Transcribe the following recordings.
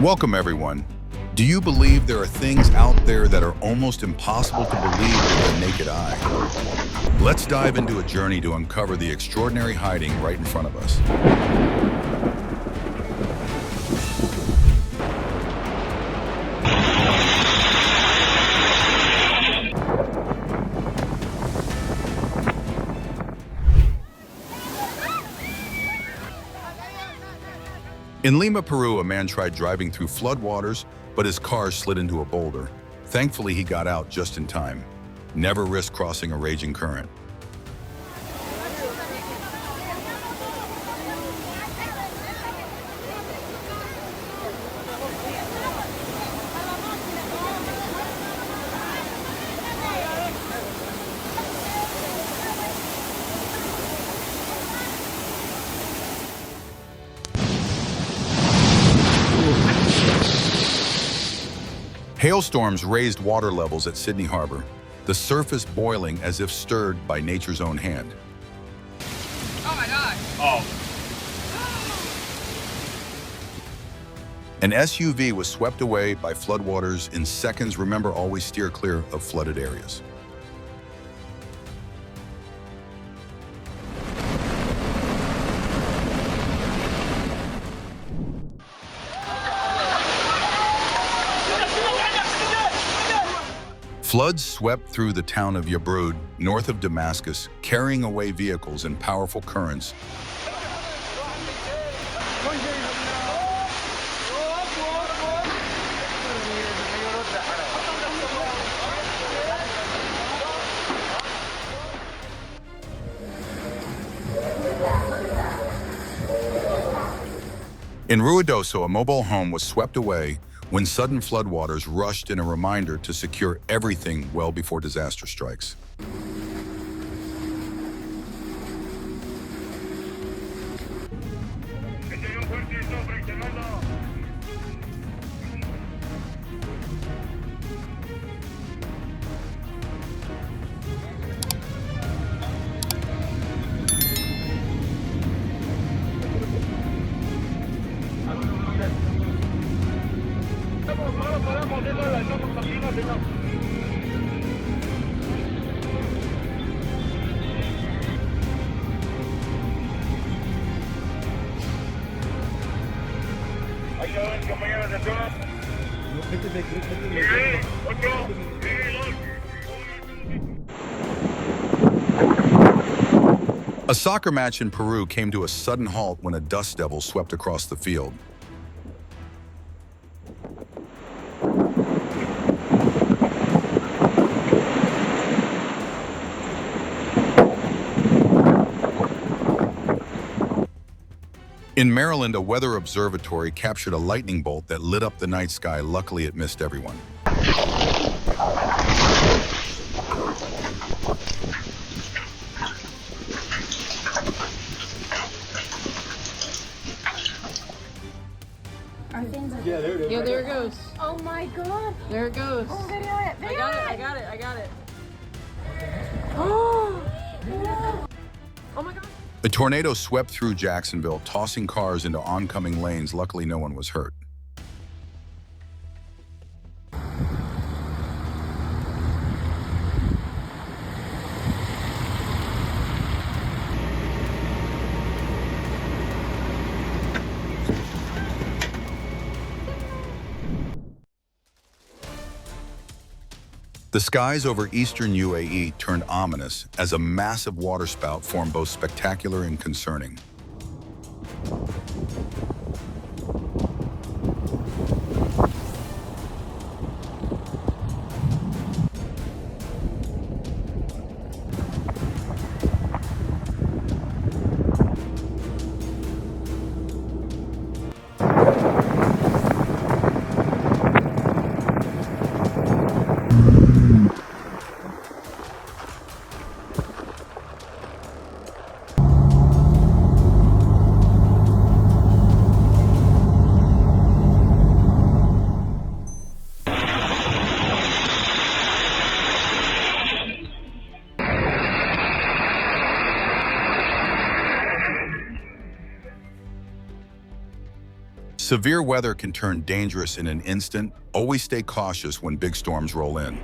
Welcome, everyone. Do you believe there are things out there that are almost impossible to believe with the naked eye? Let's dive into a journey to uncover the extraordinary hiding right in front of us. In Lima, Peru, a man tried driving through floodwaters, but his car slid into a boulder. Thankfully, he got out just in time. Never risk crossing a raging current. Hailstorms raised water levels at Sydney Harbor, the surface boiling as if stirred by nature's own hand. Oh my God! Oh. An SUV was swept away by floodwaters in seconds. Remember, always steer clear of flooded areas. Floods swept through the town of Yabrud, north of Damascus, carrying away vehicles in powerful currents. In Ruidoso, a mobile home was swept away when sudden floodwaters rushed in, a reminder to secure everything well before disaster strikes. A soccer match in Peru came to a sudden halt when a dust devil swept across the field. In Maryland, a weather observatory captured a lightning bolt that lit up the night sky. Luckily, it missed everyone. Yeah, there it is. Yeah, there it goes. Oh my God! There it goes. Oh, video it! Video I got it. Oh! Oh my God! A tornado swept through Jacksonville, tossing cars into oncoming lanes. Luckily, no one was hurt. The skies over eastern UAE turned ominous as a massive waterspout formed, both spectacular and concerning. Severe weather can turn dangerous in an instant. Always stay cautious when big storms roll in.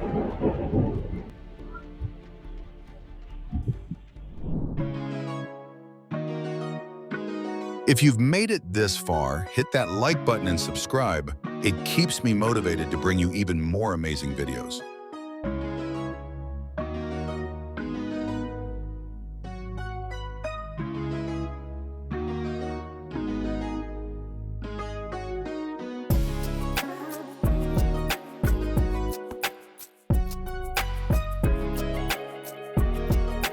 If you've made it this far, hit that like button and subscribe. It keeps me motivated to bring you even more amazing videos.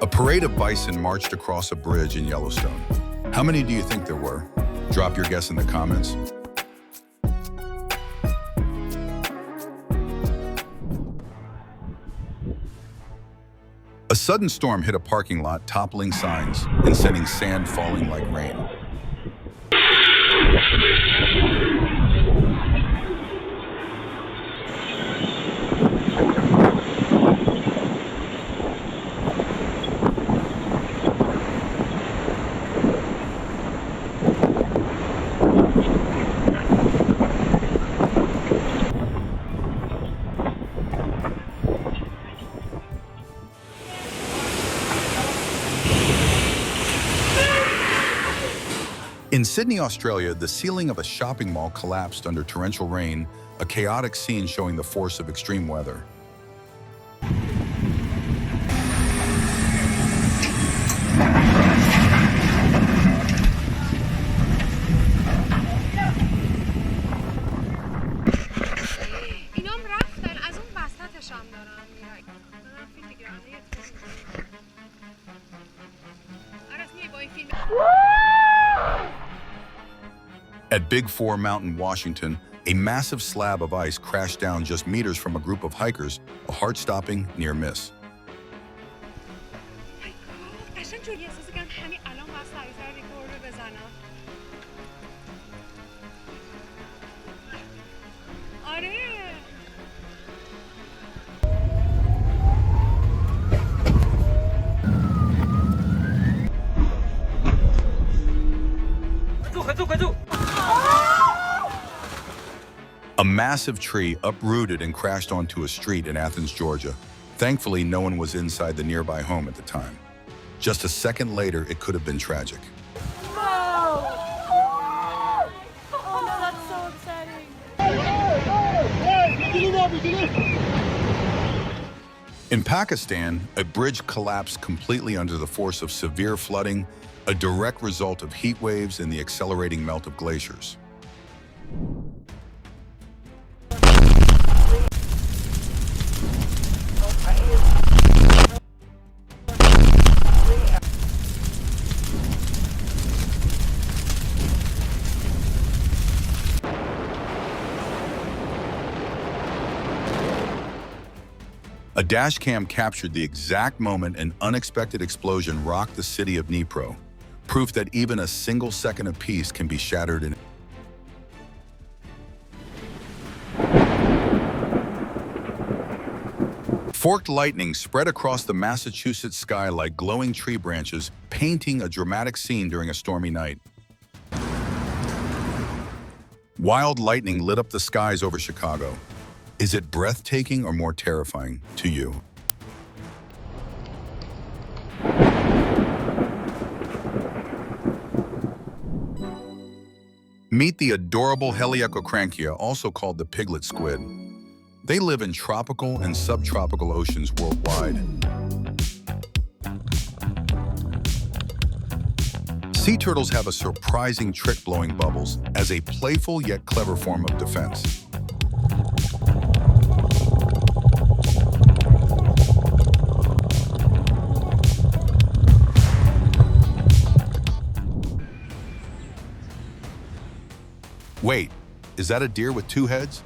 A parade of bison marched across a bridge in Yellowstone. How many do you think there were? Drop your guess in the comments. A sudden storm hit a parking lot, toppling signs and sending sand falling like rain. In Sydney, Australia, the ceiling of a shopping mall collapsed under torrential rain, a chaotic scene showing the force of extreme weather. اینام رفتن از اون وسطش هم دارن میرن دارن فیلم میگیرن آرس میای با این فیلم At Big Four Mountain, Washington, a massive slab of ice crashed down just meters from a group of hikers, a heart-stopping near miss. قشنگ جوری احساس کردم همین الان باید سریع‌تر ریکورد رو بزنم آره A massive tree uprooted and crashed onto a street in Athens, Georgia. Thankfully, no one was inside the nearby home at the time. Just a second later, it could have been tragic. No! Oh no, that's so upsetting. In Pakistan, a bridge collapsed completely under the force of severe flooding, a direct result of heat waves and the accelerating melt of glaciers. A dash cam captured the exact moment an unexpected explosion rocked the city of Dnipro, proof that even a single second of peace can be shattered in. Forked lightning spread across the Massachusetts sky like glowing tree branches, painting a dramatic scene during a stormy night. Wild lightning lit up the skies over Chicago. Is it breathtaking or more terrifying to you? Meet the adorable Heliacocranchia, also called the piglet squid. They live in tropical and subtropical oceans worldwide. Sea turtles have a surprising trick blowing bubbles as a playful yet clever form of defense. Wait, is that a deer with two heads?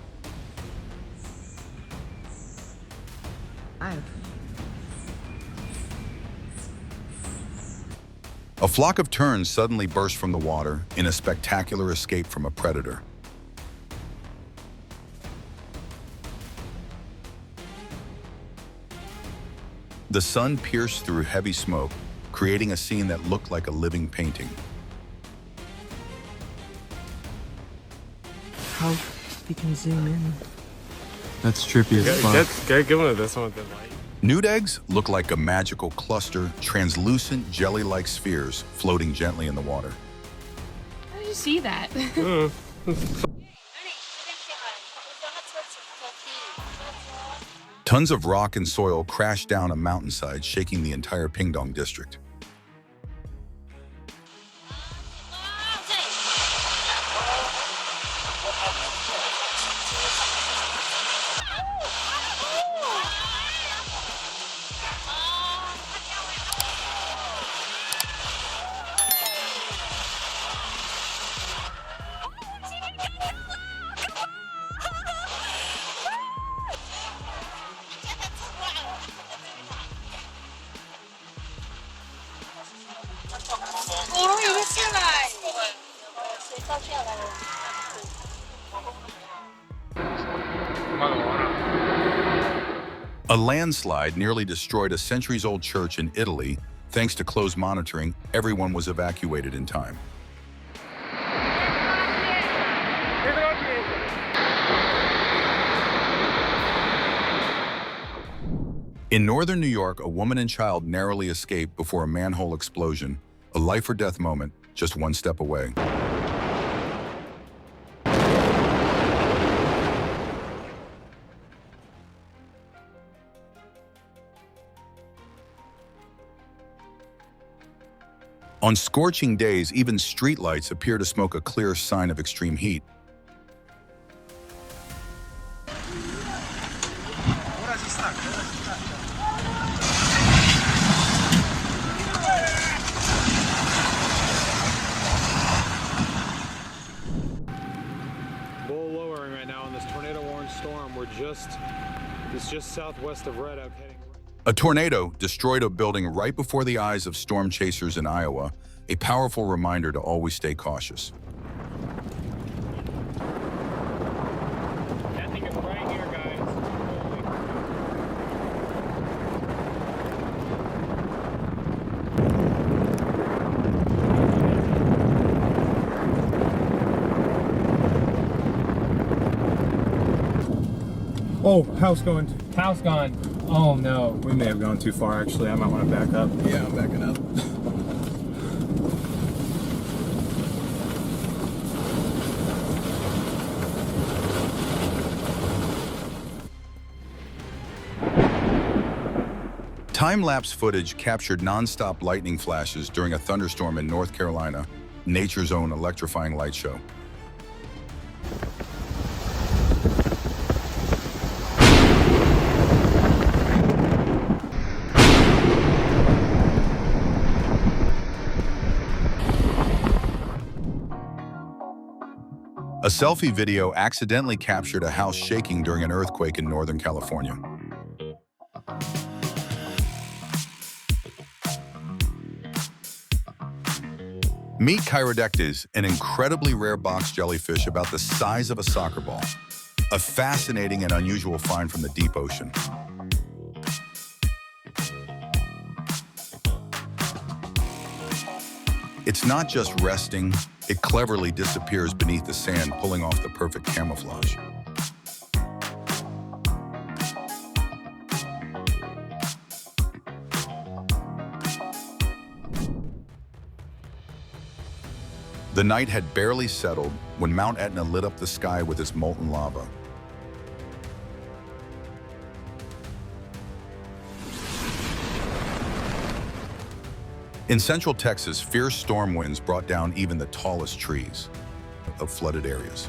A flock of terns suddenly burst from the water in a spectacular escape from a predator. The sun pierced through heavy smoke, creating a scene that looked like a living painting. how you can zoom in. That's trippy as fuck. Get one of this one with the light. Nude eggs look like a magical cluster, translucent jelly-like spheres floating gently in the water. How did you see that? Tons of rock and soil crash down a mountainside, shaking the entire Pingdong district. A landslide nearly destroyed a centuries-old church in Italy. Thanks to close monitoring, everyone was evacuated in time. In northern New York, a woman and child narrowly escaped before a manhole explosion, a life-or-death moment just one step away. On scorching days, even streetlights appear to smoke a clear sign of extreme heat. Low lowering right now in this tornado-warned storm. It's just southwest of Red Oak heading. A tornado destroyed a building right before the eyes of storm chasers in Iowa, a powerful reminder to always stay cautious. That thing is right here, guys. Oh, house gone. House gone. Oh no. We may have gone too far actually. I might want to back up. Yeah, I'm backing up. Time-lapse footage captured non-stop lightning flashes during a thunderstorm in North Carolina, nature's own electrifying light show. A selfie video accidentally captured a house shaking during an earthquake in Northern California. Meet Chirodectes, an incredibly rare box jellyfish about the size of a soccer ball. A fascinating and unusual find from the deep ocean. It's not just resting, it cleverly disappears beneath the sand, pulling off the perfect camouflage. The night had barely settled when Mount Etna lit up the sky with its molten lava. In central Texas, fierce storm winds brought down even the tallest trees of flooded areas.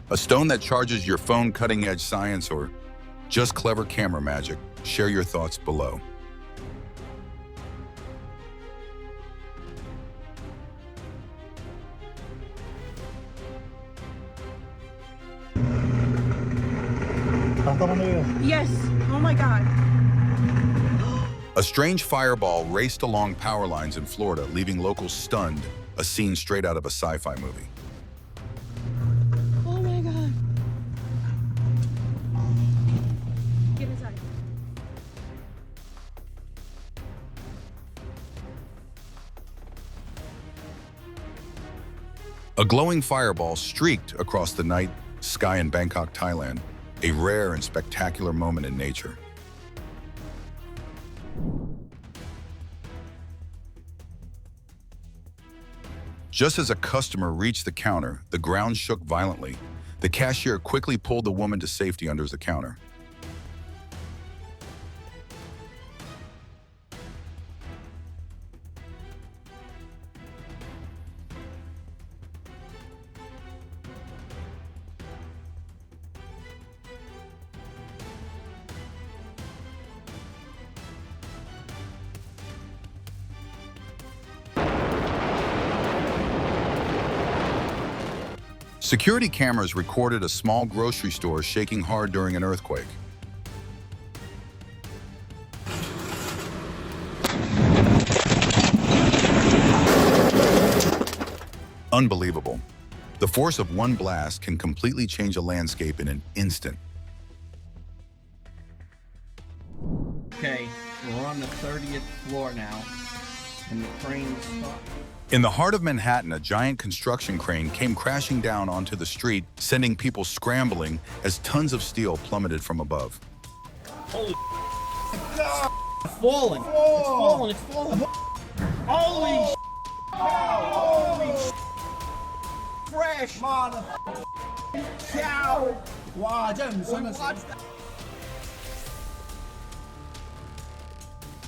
A stone that charges your phone, cutting-edge science, or just clever camera magic? Share your thoughts below. Yes. Oh my God. A strange fireball raced along power lines in Florida, leaving locals stunned, a scene straight out of a sci-fi movie. Oh my god. Get inside. A glowing fireball streaked across the night sky in Bangkok, Thailand, a rare and spectacular moment in nature. Just as a customer reached the counter, the ground shook violently. The cashier quickly pulled the woman to safety under the counter. Security cameras recorded a small grocery store shaking hard during an earthquake. Unbelievable. The force of one blast can completely change a landscape in an instant. Okay, we're on the 30th floor now, and the crane stopped. In the heart of Manhattan, a giant construction crane came crashing down onto the street, sending people scrambling as tons of steel plummeted from above. Holy God! It's falling! It's falling! It's falling! Holy cow! Holy fresh mother cow! Wow, 真係唔信啊！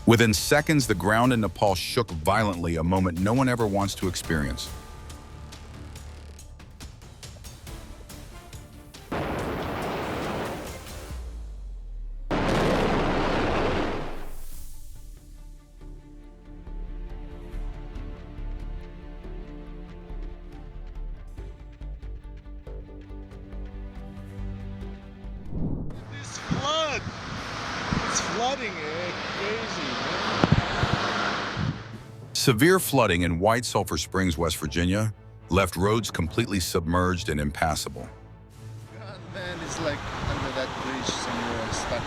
Within seconds, the ground in Nepal shook violently, a moment no one ever wants to experience. This flood! It's flooding, crazy, man. Severe flooding in White Sulphur Springs, West Virginia, left roads completely submerged and impassable. God, man, it's like under that bridge somewhere stuck.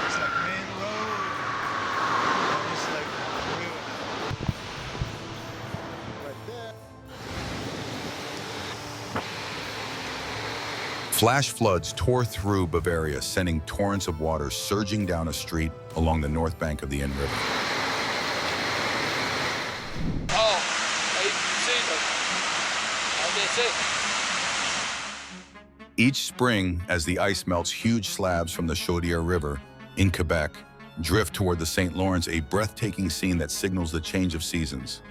It's like main road. And it's like ruined. Right there. Flash floods tore through Bavaria, sending torrents of water surging down a street along the north bank of the Inn River. Oh, you see them. That's it. Each spring, as the ice melts, huge slabs from the Chaudière River in Quebec drift toward the St. Lawrence, a breathtaking scene that signals the change of seasons.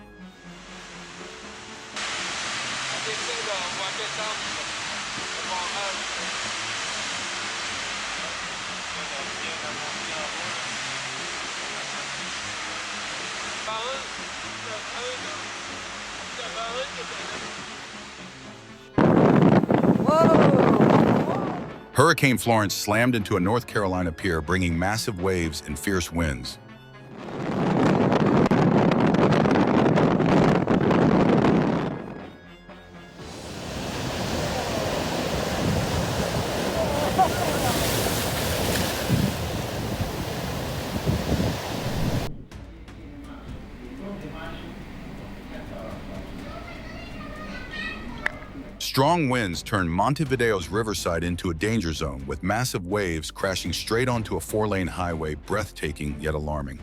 Hurricane Florence slammed into a North Carolina pier, bringing massive waves and fierce winds. Strong winds turned Montevideo's riverside into a danger zone, with massive waves crashing straight onto a four-lane highway, breathtaking yet alarming.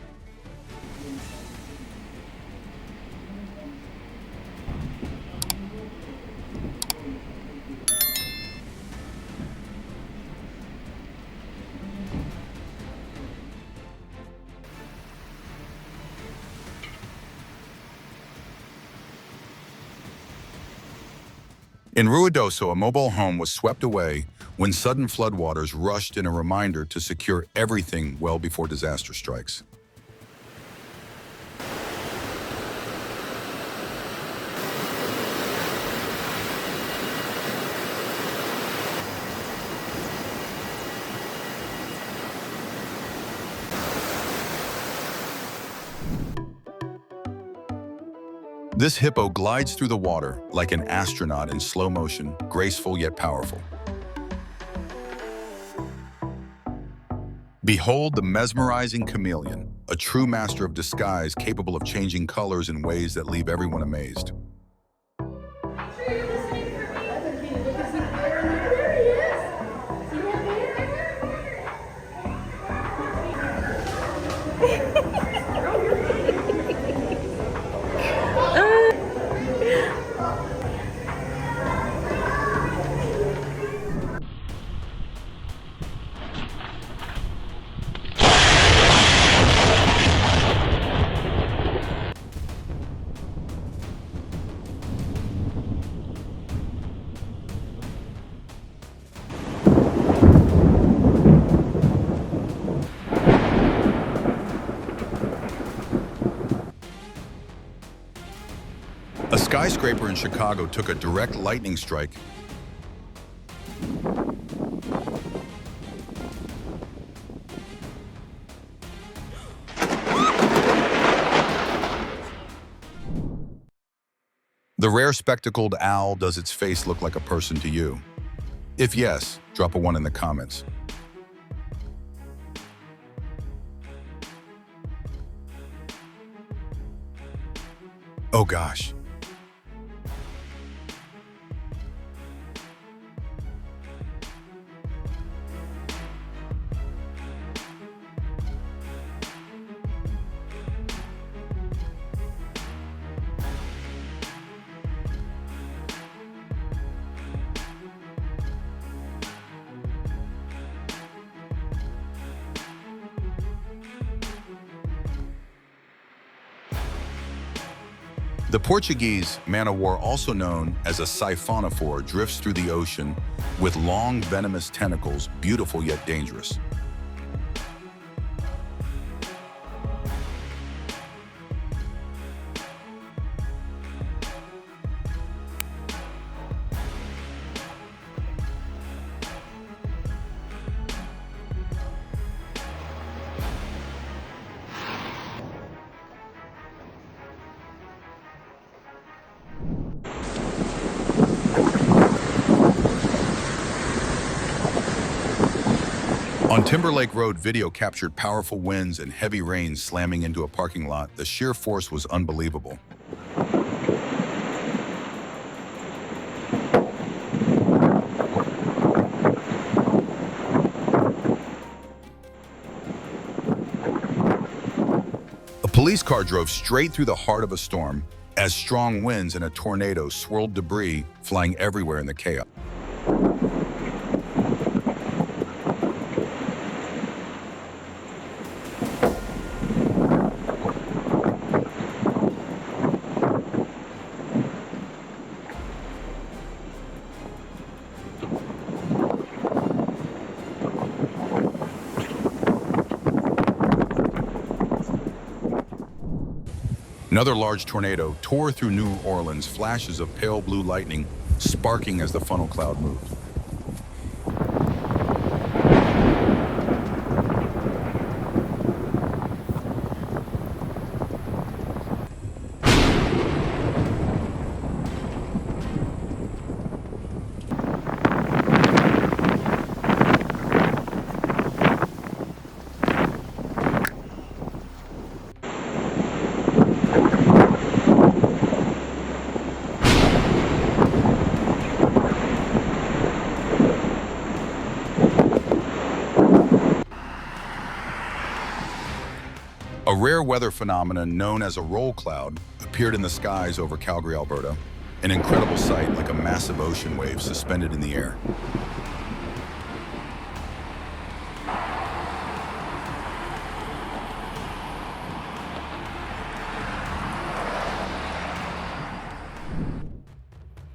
In Ruidoso, a mobile home was swept away when sudden floodwaters rushed in, a reminder to secure everything well before disaster strikes. This hippo glides through the water like an astronaut in slow motion, graceful yet powerful. Behold the mesmerizing chameleon, a true master of disguise capable of changing colors in ways that leave everyone amazed. A skyscraper in Chicago took a direct lightning strike. The rare spectacled owl, does its face look like a person to you? If yes, drop a 1 in the comments. Oh gosh. The Portuguese man-o-war, also known as a siphonophore, drifts through the ocean with long, venomous tentacles, beautiful yet dangerous. On Timberlake Road, video captured powerful winds and heavy rain slamming into a parking lot. The sheer force was unbelievable. A police car drove straight through the heart of a storm as strong winds and a tornado swirled debris flying everywhere in the chaos. Another large tornado tore through New Orleans, flashes of pale blue lightning sparking as the funnel cloud moved. A rare weather phenomenon known as a roll cloud appeared in the skies over Calgary, Alberta, an incredible sight like a massive ocean wave suspended in the air.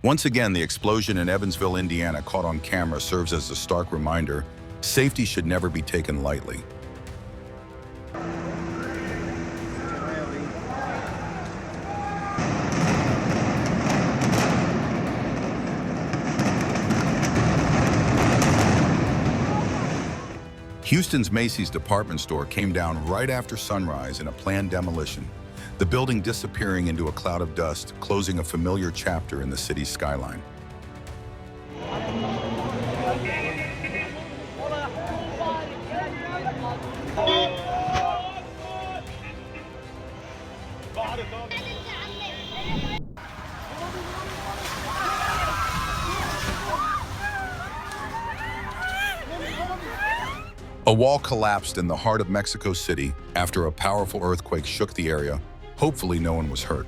Once again, the explosion in Evansville, Indiana, caught on camera, serves as a stark reminder: safety should never be taken lightly. Houston's Macy's department store came down right after sunrise in a planned demolition. the building disappearing into a cloud of dust, closing a familiar chapter in the city's skyline. A wall collapsed in the heart of Mexico City after a powerful earthquake shook the area. Hopefully, no one was hurt.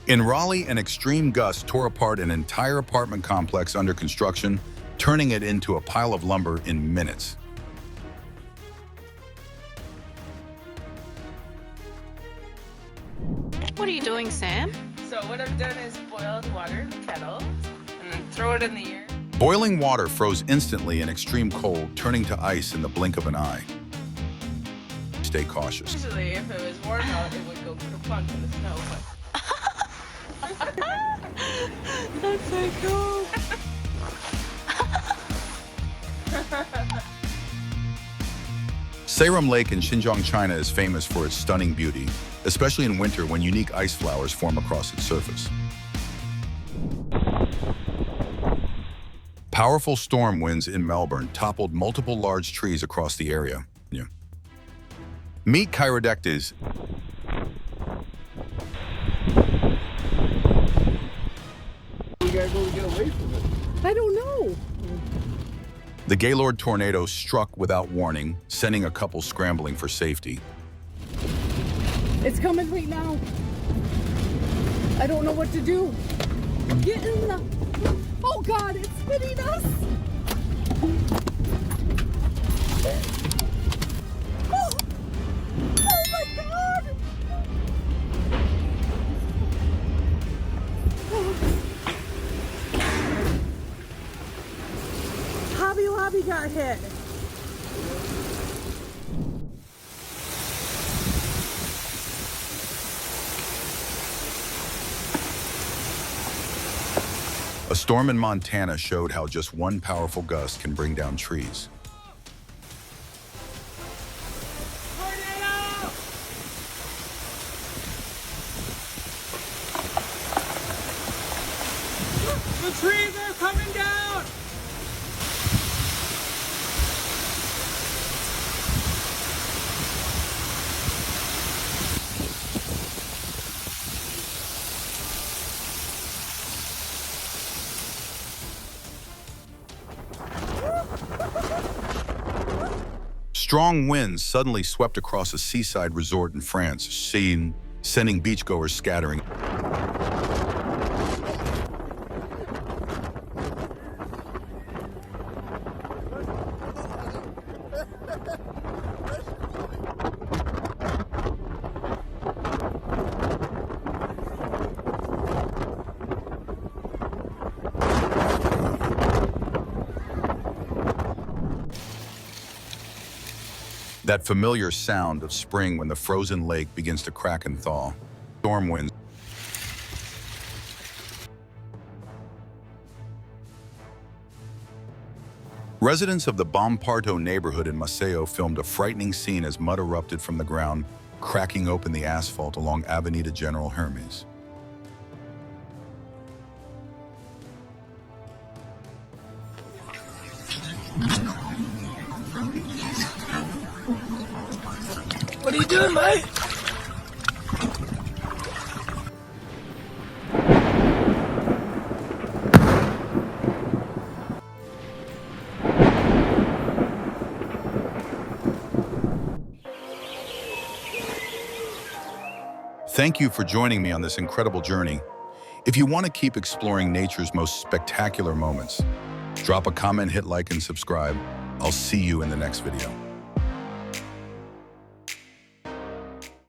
In Raleigh, an extreme gust tore apart an entire apartment complex under construction, turning it into a pile of lumber in minutes. What are you doing, Sam? So what I've done is boiled water in the kettle and then throw it in the air. Boiling water froze instantly in extreme cold, turning to ice in the blink of an eye. Stay cautious. Usually, if it was warm out, it would go plunk in the snow, but... That's so cool. Sairam Lake in Xinjiang, China is famous for its stunning beauty, especially in winter when unique ice flowers form across its surface. Powerful storm winds in Melbourne toppled multiple large trees across the area. Meet Chirodectes. We gotta go get away from it. I don't know. The Gaylord tornado struck without warning, sending a couple scrambling for safety. It's coming right now. I don't know what to do. Get in the... Oh God, it's hitting us. Oh, oh my God. Hobby Lobby got hit. A storm in Montana showed how just one powerful gust can bring down trees. The trees are coming down! Strong winds suddenly swept across a seaside resort in France, sending beachgoers scattering. That familiar sound of spring when the frozen lake begins to crack and thaw. Storm winds. Residents of the Bomparto neighborhood in Maceo filmed a frightening scene as mud erupted from the ground, cracking open the asphalt along Avenida General Hermes. What are you doing, mate? Thank you for joining me on this incredible journey. If you want to keep exploring nature's most spectacular moments, drop a comment, hit like, and subscribe. I'll see you in the next video.